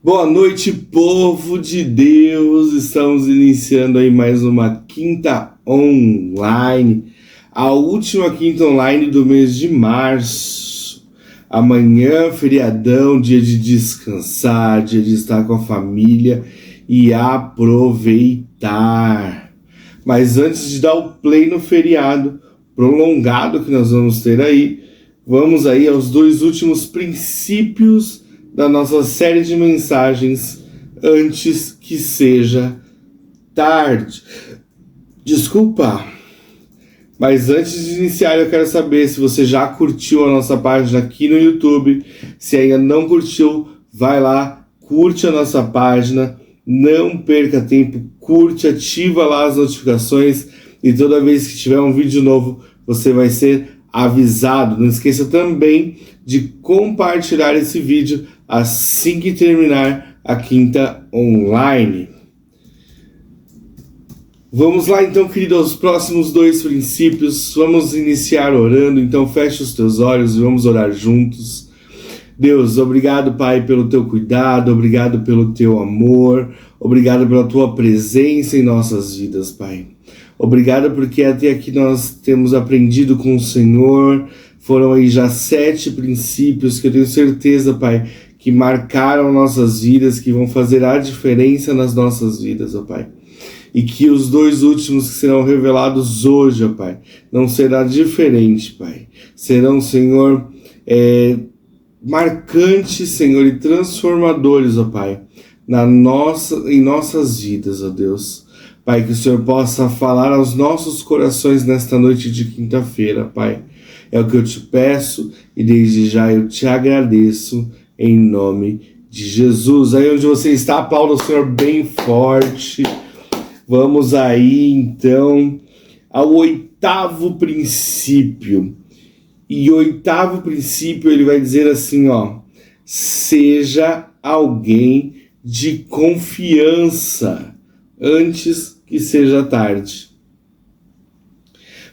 Boa noite, povo de Deus! Estamos iniciando aí mais uma quinta online, a última quinta online do mês de março. Amanhã, feriadão, dia de descansar, dia de estar com a família e aproveitar. Mas antes de dar o play no feriado prolongado que nós vamos ter aí, vamos aí aos dois últimos princípios da nossa série de mensagens antes que seja tarde. Desculpa, mas antes de iniciar eu quero saber se você já curtiu a nossa página aqui no YouTube. Se ainda não curtiu, vai lá, curte a nossa página, não perca tempo, curte, ativa lá as notificações e toda vez que tiver um vídeo novo você vai ser avisado. Não esqueça também de compartilhar esse vídeo assim que terminar a quinta online. Vamos lá então, querido, aos próximos dois princípios. Vamos iniciar orando, então feche os teus olhos e vamos orar juntos. Deus, obrigado, Pai, pelo teu cuidado, obrigado pelo teu amor, obrigado pela tua presença em nossas vidas, Pai. Obrigado porque até aqui nós temos aprendido com o Senhor. Foram aí já 7 princípios que eu tenho certeza, Pai, que marcaram nossas vidas, que vão fazer a diferença nas nossas vidas, ó Pai. E que os dois últimos que serão revelados hoje, ó Pai, não será diferente, Pai. Serão, Senhor, marcantes, Senhor, e transformadores, ó Pai, em nossas vidas, ó Deus. Pai, que o Senhor possa falar aos nossos corações nesta noite de quinta-feira, Pai. É o que eu te peço e desde já eu te agradeço em nome de Jesus. Aí onde você está, aplauda o Senhor bem forte. Vamos aí então ao 8º princípio. E o 8º princípio ele vai dizer assim, ó: seja alguém de confiança antes que seja tarde.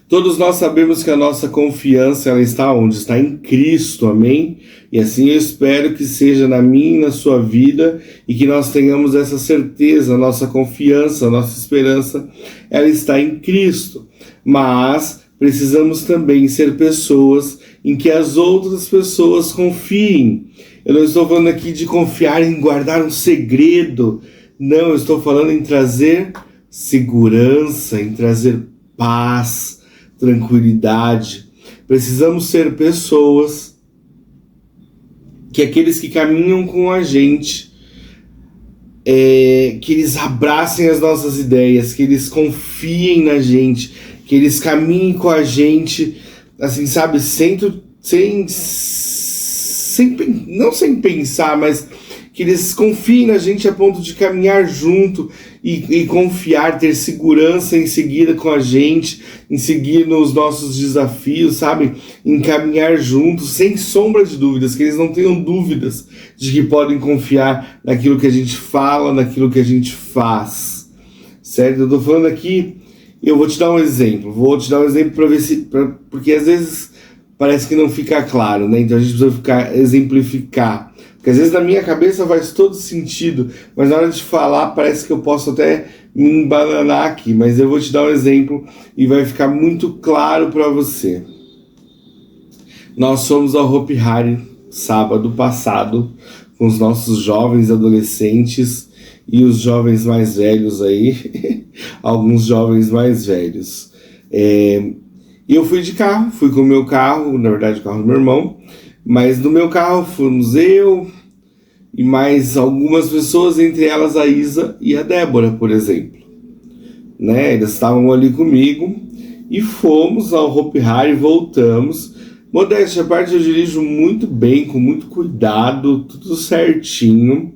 Todos nós sabemos que a nossa confiança ela está onde? Está em Cristo, amém? E assim eu espero que seja na minha e na sua vida e que nós tenhamos essa certeza, a nossa confiança, a nossa esperança, ela está em Cristo. Mas precisamos também ser pessoas em que as outras pessoas confiem. Eu não estou falando aqui de confiar em guardar um segredo, não, eu estou falando em trazer segurança, em trazer paz, tranquilidade. Precisamos ser pessoas que aqueles que caminham com a gente, que eles abracem as nossas ideias, que eles confiem na gente, que eles caminhem com a gente, assim, sabe, não sem pensar, mas que eles confiem na gente a ponto de caminhar junto e confiar, ter segurança em seguir com a gente, em seguir nos nossos desafios, sabe? Em caminhar juntos, sem sombra de dúvidas, que eles não tenham dúvidas de que podem confiar naquilo que a gente fala, naquilo que a gente faz, certo? Eu tô falando aqui, eu vou te dar um exemplo para ver se, porque às vezes parece que não fica claro, né? Então a gente precisa exemplificar. Porque às vezes na minha cabeça faz todo sentido, mas na hora de falar parece que eu posso até me embananar aqui, mas eu vou te dar um exemplo e vai ficar muito claro para você. Nós fomos ao Hopi Hari sábado passado com os nossos jovens adolescentes e os jovens mais velhos aí, alguns jovens mais velhos. E eu fui de carro, fui com o meu carro, na verdade o carro do meu irmão, mas no meu carro fomos eu e mais algumas pessoas, entre elas a Isa e a Débora, por exemplo. Né? Eles estavam ali comigo e fomos ao Hopi Hari, voltamos. Modéstia à parte, eu dirijo muito bem, com muito cuidado, tudo certinho.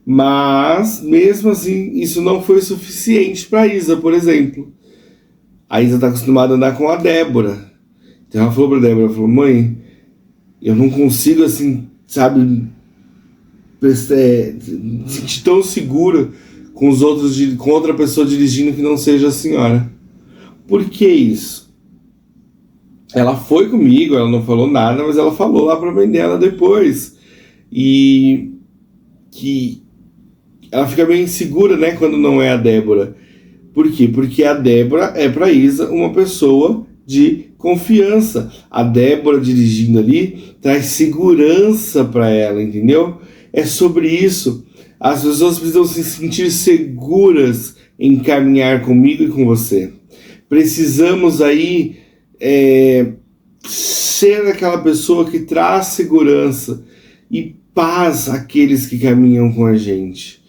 Mas, mesmo assim, isso não foi suficiente para a Isa, por exemplo. A Isa está acostumada a andar com a Débora. Então ela falou para a Débora, falou: mãe, eu não consigo, assim, sabe, sentir tão segura com os outros, com outra pessoa dirigindo que não seja a senhora. Por que isso? Ela foi comigo, ela não falou nada, mas ela falou lá para a mãe dela depois. E que ela fica bem insegura, né, quando não é a Débora. Por quê? Porque a Débora é para Isa uma pessoa de confiança. A Débora dirigindo ali traz segurança para ela, entendeu? É sobre isso. As pessoas precisam se sentir seguras em caminhar comigo e com você. Precisamos aí ser aquela pessoa que traz segurança e paz àqueles que caminham com a gente.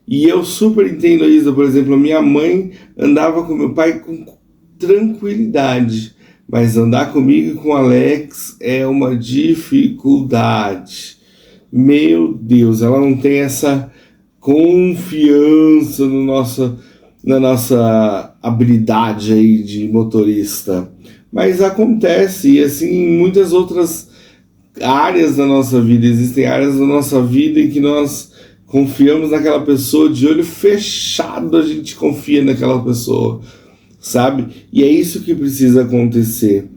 E eu super entendo a Isa, por exemplo, a minha mãe andava com meu pai com tranquilidade, mas andar comigo e com o Alex é uma dificuldade. Meu Deus, ela não tem essa confiança na nossa habilidade aí de motorista. Mas acontece, e assim, em muitas outras áreas da nossa vida, existem áreas da nossa vida em que nós confiamos naquela pessoa, de olho fechado a gente confia naquela pessoa, sabe? E é isso que precisa acontecer.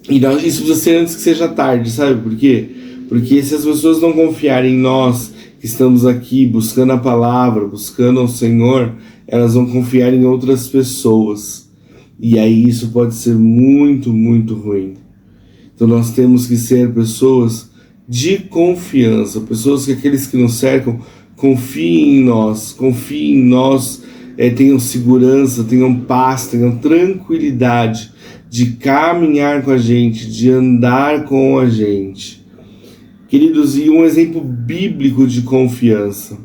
Isso precisa ser antes que seja tarde, sabe por quê? Porque se as pessoas não confiarem em nós, que estamos aqui buscando a palavra, buscando ao Senhor, elas vão confiar em outras pessoas. E aí isso pode ser muito, muito ruim. Então nós temos que ser pessoas de confiança, pessoas que aqueles que nos cercam confiem em nós, tenham segurança, tenham paz, tenham tranquilidade de caminhar com a gente, de andar com a gente. Queridos, e um exemplo bíblico de confiança,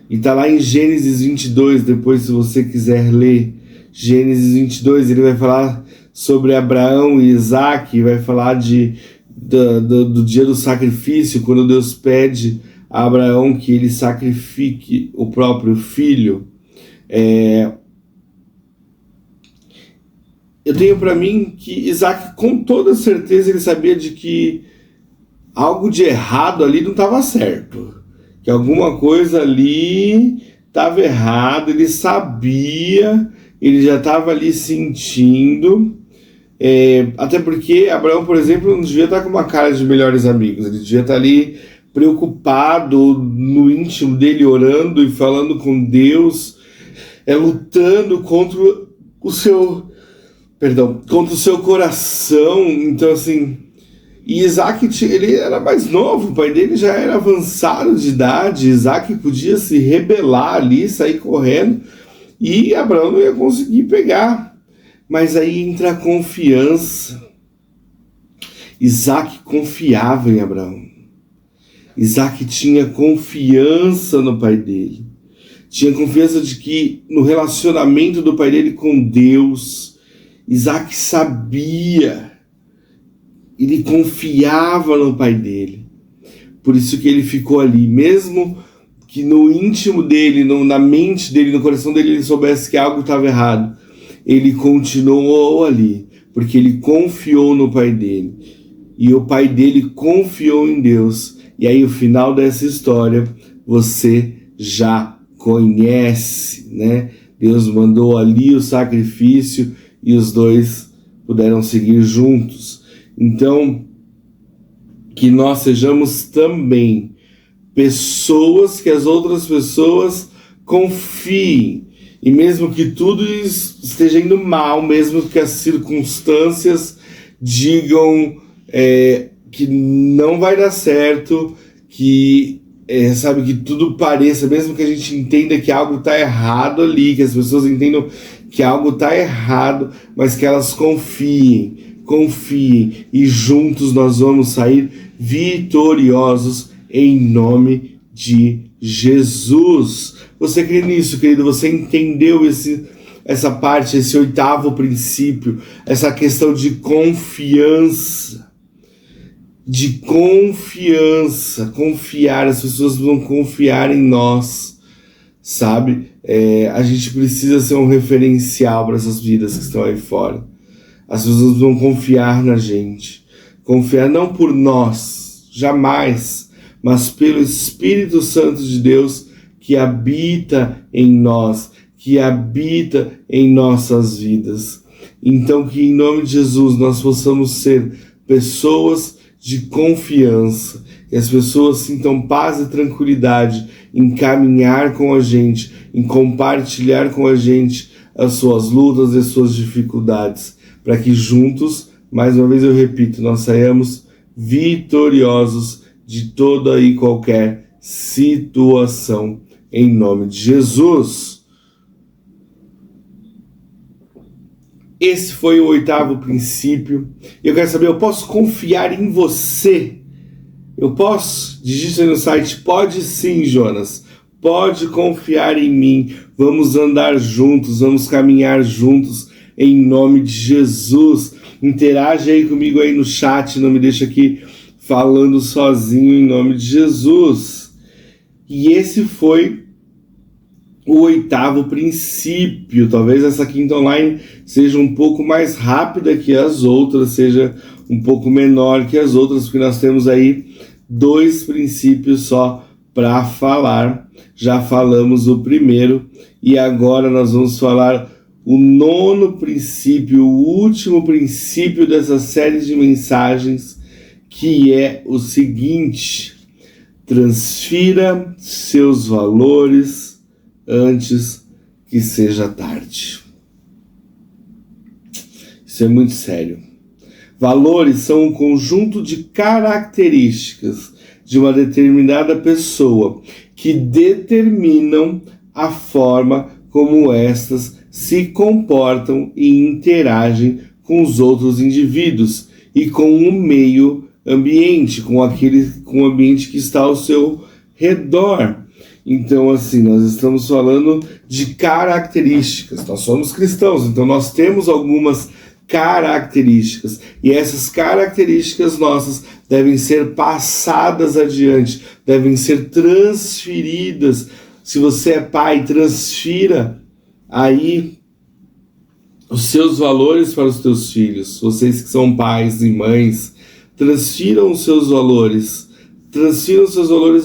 e está lá em Gênesis 22, depois se você quiser ler, Gênesis 22, ele vai falar sobre Abraão e Isaac, vai falar do dia do sacrifício, quando Deus pede a Abraão que ele sacrifique o próprio filho. Eu tenho para mim que Isaac, com toda certeza, ele sabia de que algo de errado ali não estava certo, que alguma coisa ali estava errado, ele sabia, ele já estava ali sentindo, até porque Abraão, por exemplo, não devia estar com uma cara de melhores amigos, ele devia estar ali preocupado no íntimo dele, orando e falando com Deus, lutando contra o seu coração. Então assim, e Isaac, ele era mais novo, o pai dele já era avançado de idade, Isaac podia se rebelar ali, sair correndo, e Abraão não ia conseguir pegar. Mas aí entra a confiança. Isaac confiava em Abraão. Isaac tinha confiança no pai dele. Tinha confiança de que no relacionamento do pai dele com Deus, Isaac sabia, ele confiava no pai dele. Por isso que ele ficou ali, mesmo que no íntimo dele, na mente dele, no coração dele, ele soubesse que algo estava errado. Ele continuou ali, porque ele confiou no pai dele. E o pai dele confiou em Deus. E aí o final dessa história você já conhece, né? Deus mandou ali o sacrifício e os dois puderam seguir juntos. Então, que nós sejamos também pessoas que as outras pessoas confiem. E mesmo que tudo esteja indo mal, mesmo que as circunstâncias digam que não vai dar certo, que que tudo pareça, mesmo que a gente entenda que algo está errado ali, que as pessoas entendam que algo está errado, mas que elas confiem, e juntos nós vamos sair vitoriosos em nome de Jesus. Você crê nisso, querido? Você entendeu essa parte, esse 8º princípio, essa questão de confiança? Confiar, as pessoas vão confiar em nós, sabe? A gente precisa ser um referencial para essas vidas que estão aí fora. As pessoas vão confiar na gente, confiar não por nós, jamais, mas pelo Espírito Santo de Deus que habita em nós, que habita em nossas vidas. Então que em nome de Jesus nós possamos ser pessoas de confiança, que as pessoas sintam paz e tranquilidade em caminhar com a gente, em compartilhar com a gente as suas lutas e as suas dificuldades, para que juntos, mais uma vez eu repito, nós saiamos vitoriosos de toda e qualquer situação, em nome de Jesus. Esse foi o 8º princípio. Eu quero saber, eu posso confiar em você? Eu posso? Digite no site, pode sim, Jonas. Pode confiar em mim. Vamos andar juntos, vamos caminhar juntos, em nome de Jesus. Interage aí comigo aí no chat, não me deixa aqui falando sozinho, em nome de Jesus. E esse foi o 8º princípio. Talvez essa quinta online seja um pouco mais rápida que as outras, seja um pouco menor que as outras, porque nós temos aí 2 princípios só para falar. Já falamos o primeiro e agora nós vamos falar o 9º princípio, o último princípio dessa série de mensagens, que é o seguinte: transfira seus valores antes que seja tarde. Isso é muito sério. Valores são um conjunto de características de uma determinada pessoa que determinam a forma como estas se comportam e interagem com os outros indivíduos e com o meio ambiente, com o ambiente que está ao seu redor. Então, assim, nós estamos falando de características. Nós somos cristãos, então nós temos algumas características. E essas características nossas devem ser passadas adiante, devem ser transferidas. Se você é pai, transfira aí os seus valores para os teus filhos. Vocês que são pais e mães, transfiram os seus valores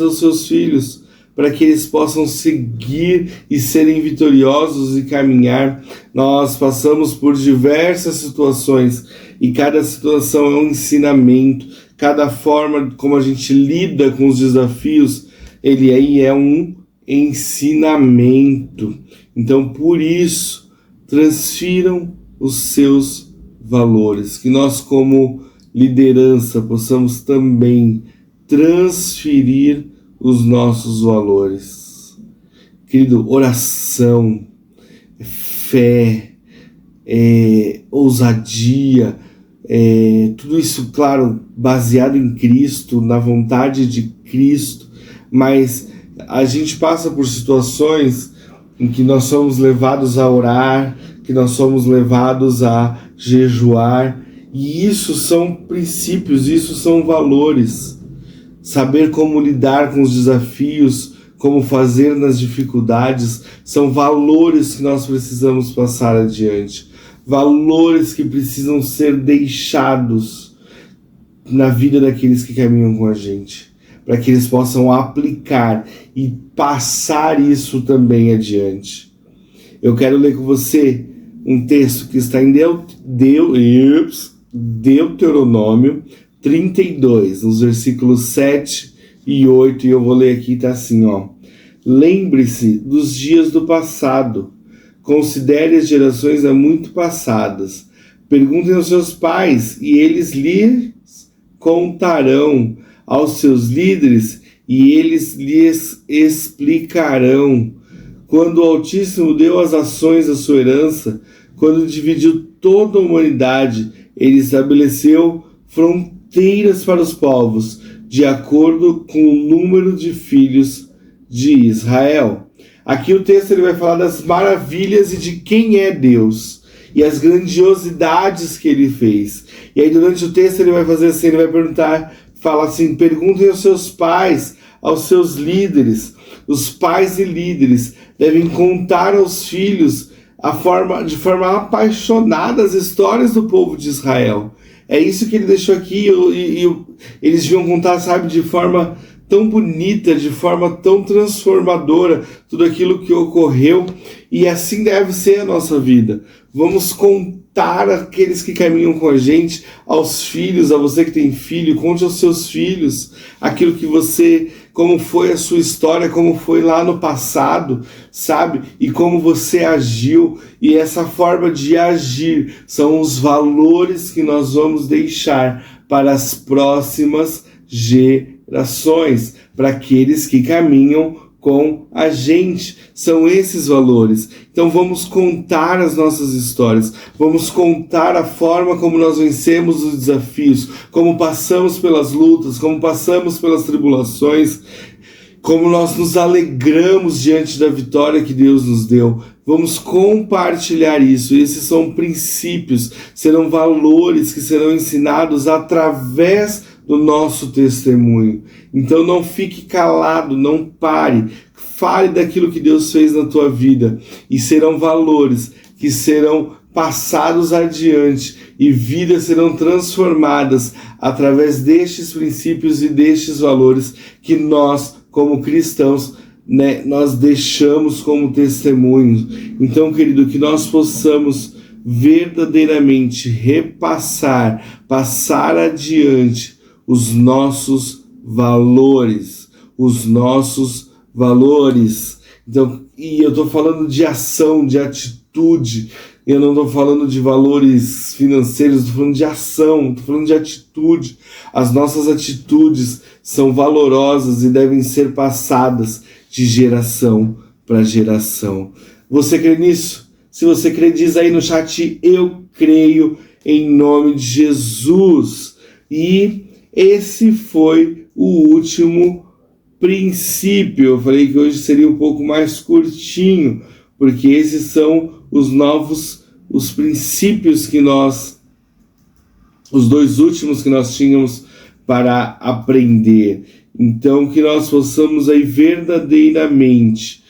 aos seus filhos, para que eles possam seguir e serem vitoriosos e caminhar. Nós passamos por diversas situações e cada situação é um ensinamento, cada forma como a gente lida com os desafios, ele aí é um ensinamento. Então, por isso, transfiram os seus valores, que nós como liderança possamos também transferir os nossos valores. Querido, oração, fé, ousadia, tudo isso, claro, baseado em Cristo, na vontade de Cristo, mas a gente passa por situações em que nós somos levados a orar, que nós somos levados a jejuar, e isso são princípios, isso são valores. Saber como lidar com os desafios, como fazer nas dificuldades, são valores que nós precisamos passar adiante. Valores que precisam ser deixados na vida daqueles que caminham com a gente, para que eles possam aplicar e passar isso também adiante. Eu quero ler com você um texto que está em Deuteronômio 32, nos versículos 7 e 8, e eu vou ler aqui, tá assim, ó. Lembre-se dos dias do passado, considere as gerações há muito passadas, perguntem aos seus pais, e eles lhes contarão, aos seus líderes, e eles lhes explicarão. Quando o Altíssimo deu as ações à sua herança, quando dividiu toda a humanidade, ele estabeleceu fronteiras para os povos, de acordo com o número de filhos de Israel. Aqui o texto ele vai falar das maravilhas e de quem é Deus, e as grandiosidades que ele fez. E aí durante o texto ele vai fazer assim, ele vai perguntar, fala assim, perguntem aos seus pais, aos seus líderes. Os pais e líderes devem contar aos filhos de forma apaixonada as histórias do povo de Israel. É isso que ele deixou aqui, e eles deviam contar, sabe, de forma tão bonita, de forma tão transformadora, tudo aquilo que ocorreu. E assim deve ser a nossa vida. Vamos contar aqueles que caminham com a gente, aos filhos, a você que tem filho, conte aos seus filhos aquilo que você, como foi a sua história, como foi lá no passado, sabe? E como você agiu. E essa forma de agir são os valores que nós vamos deixar para as próximas gerações, para aqueles que caminham com a gente. São esses valores. Então vamos contar as nossas histórias, vamos contar a forma como nós vencemos os desafios, como passamos pelas lutas, como passamos pelas tribulações, como nós nos alegramos diante da vitória que Deus nos deu. Vamos compartilhar isso. Esses são princípios, serão valores que serão ensinados através do nosso testemunho. Então não fique calado, não pare, fale daquilo que Deus fez na tua vida, e serão valores que serão passados adiante e vidas serão transformadas através destes princípios e destes valores que nós, como cristãos, nós deixamos como testemunhos. Então, querido, que nós possamos verdadeiramente repassar, passar adiante os nossos valores, Então, e eu estou falando de ação, de atitude. Eu não estou falando de valores financeiros, estou falando de ação, estou falando de atitude. As nossas atitudes são valorosas e devem ser passadas de geração para geração. Você crê nisso? Se você crê, diz aí no chat: eu creio, em nome de Jesus. E esse foi o último princípio. Eu falei que hoje seria um pouco mais curtinho, porque esses são os princípios que os dois últimos que nós tínhamos para aprender. Então, que nós possamos aí verdadeiramente,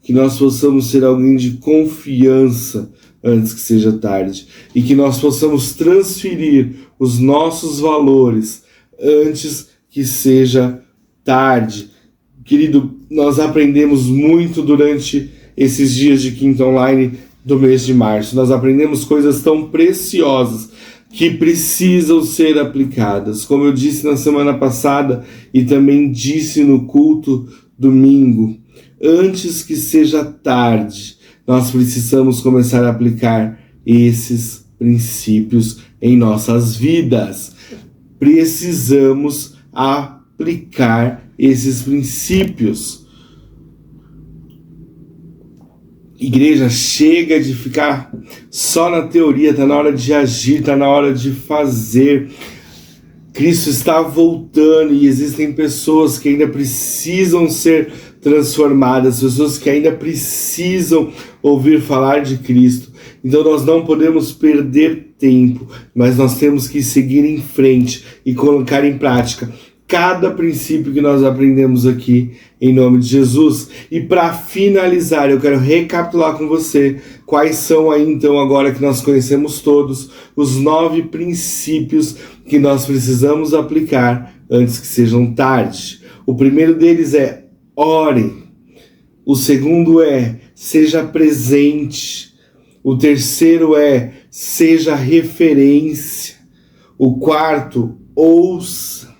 que nós possamos ser alguém de confiança antes que seja tarde, e que nós possamos transferir os nossos valores antes que seja tarde. Querido, nós aprendemos muito durante esses dias de Quinta Online do mês de março. Nós aprendemos coisas tão preciosas que precisam ser aplicadas. Como eu disse na semana passada e também disse no culto domingo, antes que seja tarde, nós precisamos começar a aplicar esses princípios em nossas vidas. Precisamos aplicar esses princípios. Igreja, chega de ficar só na teoria, está na hora de agir, está na hora de fazer. Cristo está voltando e existem pessoas que ainda precisam ser transformadas, pessoas que ainda precisam ouvir falar de Cristo. Então nós não podemos perder tempo, mas nós temos que seguir em frente e colocar em prática cada princípio que nós aprendemos aqui, em nome de Jesus. E para finalizar, eu quero recapitular com você quais são aí, então, agora que nós conhecemos todos, os 9 princípios que nós precisamos aplicar antes que sejam tarde. O primeiro deles é: ore. O segundo é: seja presente. O terceiro é: seja referência. O quarto: ouça.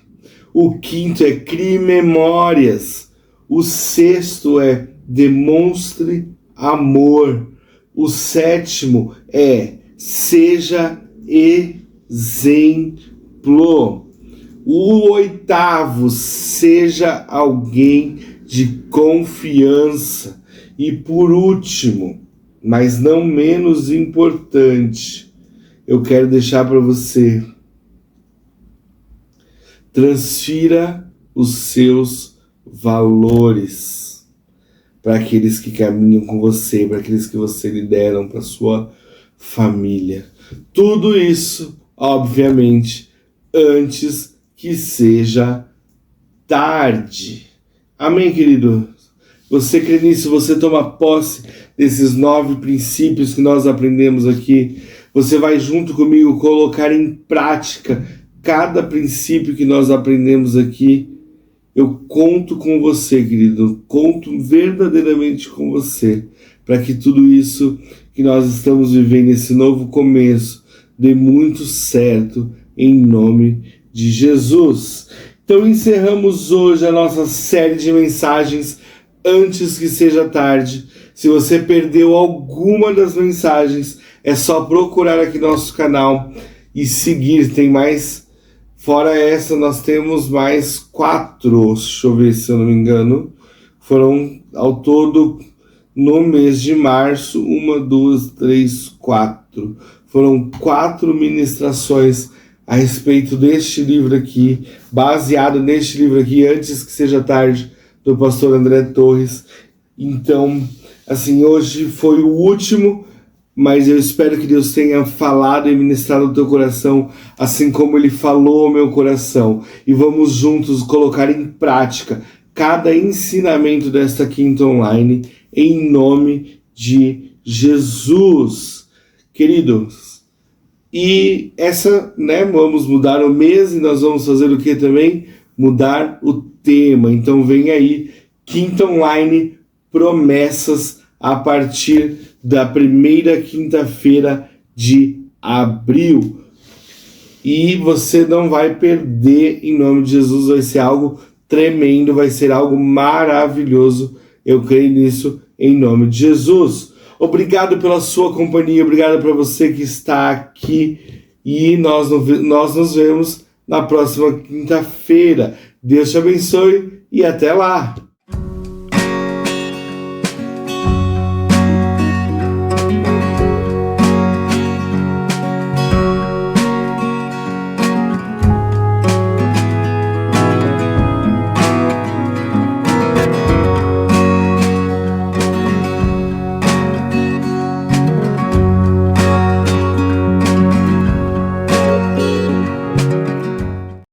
O quinto é: crie memórias. O sexto é: demonstre amor. O sétimo é: seja exemplo. O oitavo: seja alguém de confiança. E por último, mas não menos importante, eu quero deixar para você: transfira os seus valores para aqueles que caminham com você, para aqueles que você lidera, para sua família. Tudo isso, obviamente, antes que seja tarde. Amém, querido? Você crê nisso? Você toma posse desses 9 princípios que nós aprendemos aqui? Você vai junto comigo colocar em prática cada princípio que nós aprendemos aqui, Eu conto com você, querido, conto verdadeiramente com você, para que tudo isso que nós estamos vivendo, esse novo começo, dê muito certo, em nome de Jesus. Então encerramos hoje a nossa série de mensagens antes que seja tarde. Se você perdeu alguma das mensagens, é só procurar aqui nosso canal e seguir. Tem mais, fora essa, nós temos mais 4, deixa eu ver se eu não me engano, foram ao todo no mês de março, 1, 2, 3, 4. Foram 4 ministrações a respeito deste livro aqui, baseado neste livro aqui, Antes que Seja Tarde, do pastor André Torres. Então, assim, hoje foi o último, mas eu espero que Deus tenha falado e ministrado no teu coração, assim como Ele falou ao meu coração. E vamos juntos colocar em prática cada ensinamento desta quinta online, em nome de Jesus. Queridos, e essa, né, vamos mudar o mês e nós vamos fazer o que também? Mudar o tema. Então vem aí, quinta online, promessas a partir da primeira quinta-feira de abril. E você não vai perder, em nome de Jesus, vai ser algo tremendo, vai ser algo maravilhoso. Eu creio nisso, em nome de Jesus. Obrigado pela sua companhia, obrigado para você que está aqui e nós nos vemos na próxima quinta-feira. Deus te abençoe e até lá!